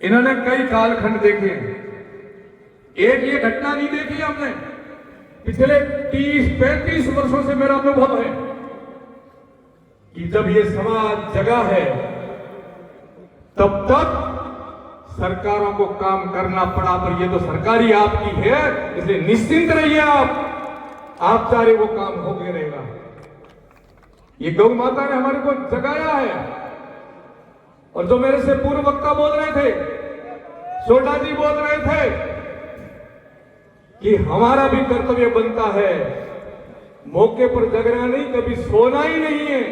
इन्होंने कई कालखंड देखे, एक ये घटना नहीं देखी हमने। पिछले 30-35 वर्षों से मेरा अनुभव है कि जब ये समाज जगा है तब तक सरकारों को काम करना पड़ा, पर ये तो सरकारी आपकी है, इसलिए निश्चिंत रहिए आप चाह रहे वो काम हो गया रहेगा। ये गौ माता ने हमारे को जगाया है। और जो मेरे से पूर्व वक्ता बोल रहे थे, सोटा जी बोल रहे थे कि हमारा भी कर्तव्य बनता है मौके पर जगना नहीं, कभी सोना ही नहीं है,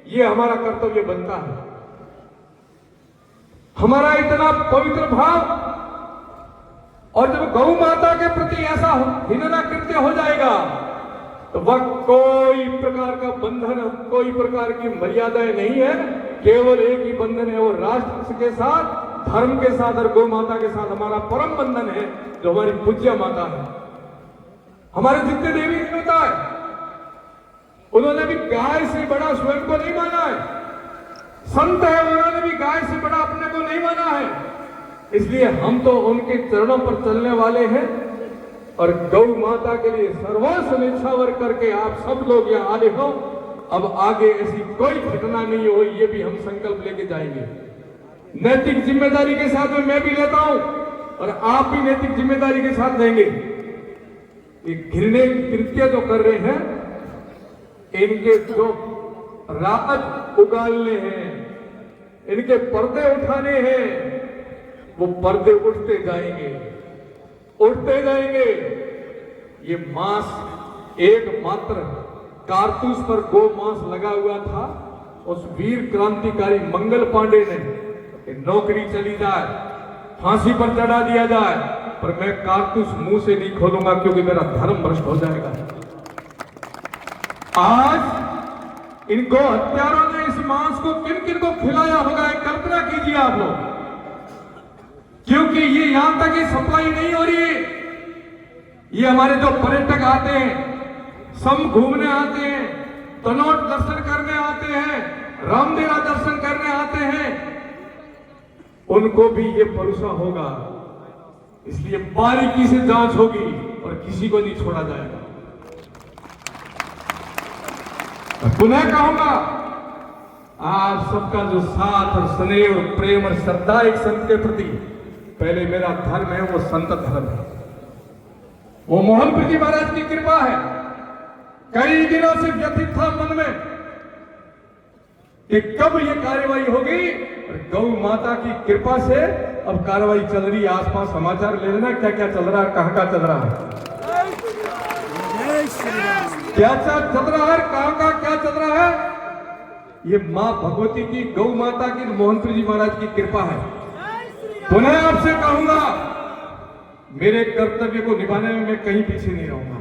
ये हमारा कर्तव्य बनता है। हमारा इतना पवित्र भाव, और जब गौ माता के प्रति ऐसा हिनना कृत्य हो जाएगा तो वह कोई प्रकार का बंधन, कोई प्रकार की मर्यादाएं नहीं है, केवल एक ही बंधन है, वो राष्ट्र के साथ, धर्म के साथ और गौ माता के साथ हमारा परम बंधन है, जो हमारी पूज्य माता है। हमारे जितने देवी देवता है उन्होंने भी गाय से बड़ा स्वयं को नहीं माना है, संत है उन्होंने भी गाय से बड़ा अपने को नहीं माना है। इसलिए हम तो उनके चरणों पर चलने वाले हैं और गौ माता के लिए सर्वस्व निछावर करके आप सब लोग यहाँ आए हो। अब आगे ऐसी कोई घटना नहीं हो, ये भी हम संकल्प लेके जाएंगे। नैतिक जिम्मेदारी के साथ में मैं भी लेता हूं और आप भी नैतिक जिम्मेदारी के साथ लेंगे। ये घृण्य कृत्य जो कर रहे हैं, इनके जो राज उगालने हैं, इनके पर्दे उठाने हैं, वो पर्दे उठते जाएंगे, उठते जाएंगे। ये मांस एकमात्र कारतूस पर गो मांस लगा हुआ था। उस वीर क्रांतिकारी मंगल पांडे ने नौकरी चली जाए, फांसी पर चढ़ा दिया जाए, पर मैं कारतूस मुंह से नहीं खोलूंगा क्योंकि मेरा धर्म भ्रष्ट हो जाएगा। आज इन गो हत्यारों ने इस मांस को किन किन को खिलाया होगा, एक कल्पना कीजिए आप लोग। क्योंकि ये यहां तक ही सप्लाई नहीं हो रही है, ये हमारे जो पर्यटक आते हैं, सम घूमने आते हैं, तनोट दर्शन करने आते हैं, रामदेवरा दर्शन करने आते हैं, उनको भी ये परोसा होगा। इसलिए बारीकी से जांच होगी और किसी को नहीं छोड़ा जाएगा। पुनः कहूंगा, आप सबका जो साथ और स्नेह और प्रेम और श्रद्धा एक संत के प्रति, पहले मेरा धर्म है वो संत धर्म है, वो मोहनपुर जी महाराज की कृपा है। कई दिनों से व्यथित था मन में कि कब ये कार्रवाई होगी, और गौ माता की कृपा से अब कार्रवाई चल रही है। आसपास समाचार ले लेना क्या क्या चल रहा है, कहां का चल रहा है, क्या क्या चल रहा है, कहां का क्या चल रहा है। ये मां भगवती की, गौ माता की, मोहनपुर जी महाराज की कृपा है। पुनः आपसे कहूंगा, मेरे कर्तव्य को निभाने में मैं कहीं पीछे नहीं रहूंगा,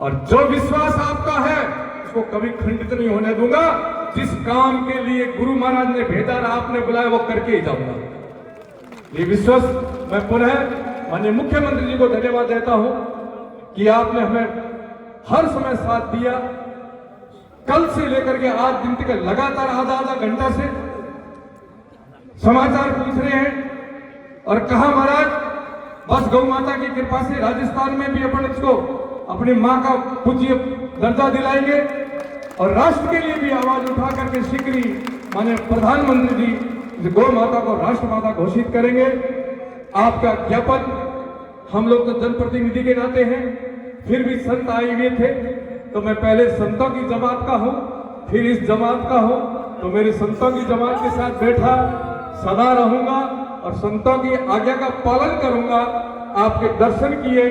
और जो विश्वास आपका है उसको कभी खंडित नहीं होने दूंगा। जिस काम के लिए गुरु महाराज ने भेजा और आपने बुलाया वो करके ही जाऊंगा। ये विश्वास मैं पुनः माननीय मुख्यमंत्री जी को धन्यवाद देता हूं कि आपने हमें हर समय साथ दिया। कल से लेकर के आज दिन तक लगातार आधा घंटा से समाचार पूछ रहे हैं और कहा महाराज बस गौ माता की कृपा से राजस्थान में भी अपन इसको अपनी मां का पूज्य दर्जा दिलाएंगे और राष्ट्र के लिए भी आवाज उठा करके शीघ्र ही माननीय प्रधानमंत्री जी गौ माता को राष्ट्र माता घोषित करेंगे। आपका ज्ञापन हम लोग तो जनप्रतिनिधि के नाते हैं, फिर भी संत आए हुए थे तो मैं पहले संतों की जमात का हूं, फिर इस जमात का हूं, तो मेरे संतों की जमात के साथ बैठा सदा रहूंगा और संतों की आज्ञा का पालन करूंगा। आपके दर्शन किए,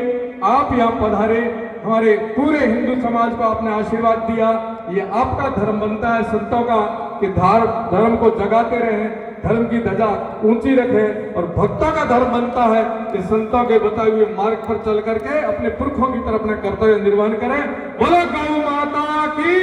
आप यहाँ पधारे, हमारे पूरे हिंदू समाज को आपने आशीर्वाद दिया। ये आपका धर्म बनता है संतों का कि धर्म को जगाते रहें, धर्म की ध्वजा ऊंची रखें, और भक्तों का धर्म बनता है कि संतों के बताए हुए मार्ग पर चल करके अपने पुरखों की तरफ अपना कर्तव्य निर्वहन करें। बोलो गौ माता की।